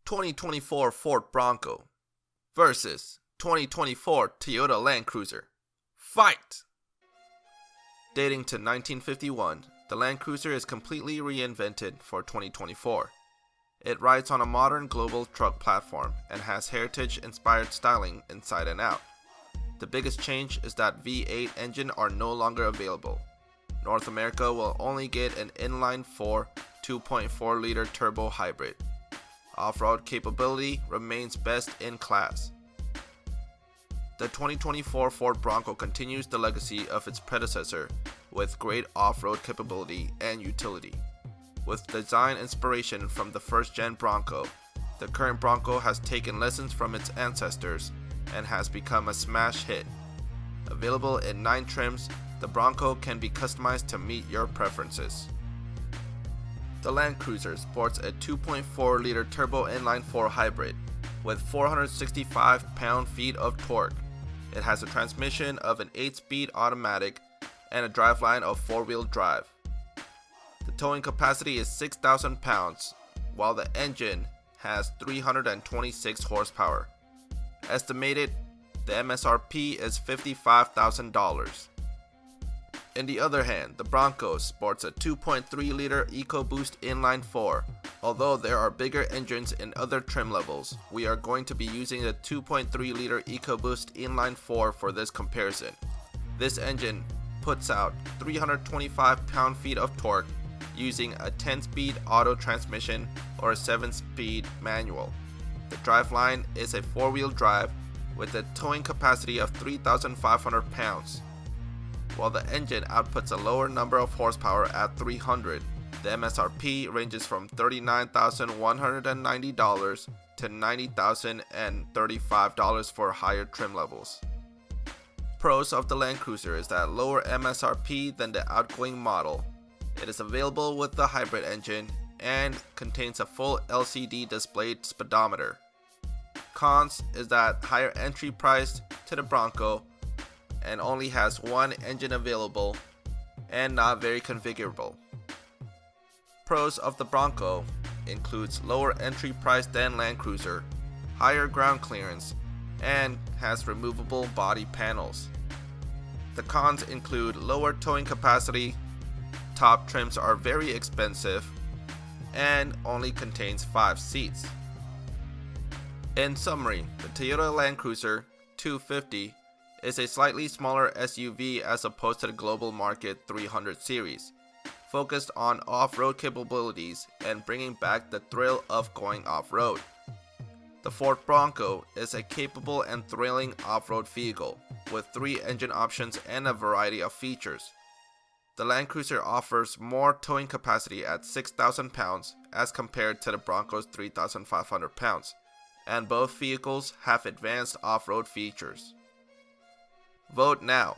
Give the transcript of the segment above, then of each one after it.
2024 Ford Bronco versus 2024 Toyota Land Cruiser. Fight! Dating to 1951, the Land Cruiser is completely reinvented for 2024. It rides on a modern global truck platform and has heritage-inspired styling inside and out. The biggest change is that V8 engine are no longer available. North America will only get an inline-4 2.4-liter turbo hybrid. Off-road capability remains best in class. The 2024 Ford Bronco continues the legacy of its predecessor with great off-road capability and utility. With design inspiration from the first-gen Bronco, the current Bronco has taken lessons from its ancestors and has become a smash hit. Available in 9 trims, the Bronco can be customized to meet your preferences. The Land Cruiser sports a 2.4-liter turbo inline-4 hybrid with 465 pound-feet of torque. It has a transmission of an 8-speed automatic and a driveline of 4-wheel drive. The towing capacity is 6,000 pounds, while the engine has 326 horsepower. Estimated, the MSRP is $55,000. On the other hand, the Bronco sports a 2.3-liter EcoBoost inline-4. Although there are bigger engines in other trim levels, we are going to be using the 2.3-liter EcoBoost inline-4 for this comparison. This engine puts out 325 pound-feet of torque using a 10-speed auto transmission or a 7-speed manual. The driveline is a 4-wheel drive with a towing capacity of 3,500 pounds. While the engine outputs a lower number of horsepower at 300, the MSRP ranges from $39,190 to $90,035 for higher trim levels. Pros of the Land Cruiser is that lower MSRP than the outgoing model. It is available with the hybrid engine and contains a full LCD displayed speedometer. Cons is that higher entry price to the Bronco and only has one engine available and not very configurable. Pros of the Bronco includes lower entry price than Land Cruiser, higher ground clearance, and has removable body panels. The cons include lower towing capacity, top trims are very expensive, and only contains 5 seats. In summary, the Toyota Land Cruiser 250 is a slightly smaller SUV as opposed to the global market 300 series, focused on off-road capabilities and bringing back the thrill of going off-road. The Ford Bronco is a capable and thrilling off-road vehicle with 3 engine options and a variety of features. The Land Cruiser offers more towing capacity at 6,000 pounds as compared to the Bronco's 3,500 pounds, and both vehicles have advanced off-road features. Vote now.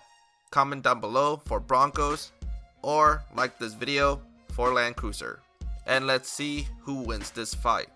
Comment down below for Broncos or like this video for Land Cruiser. And let's see who wins this fight.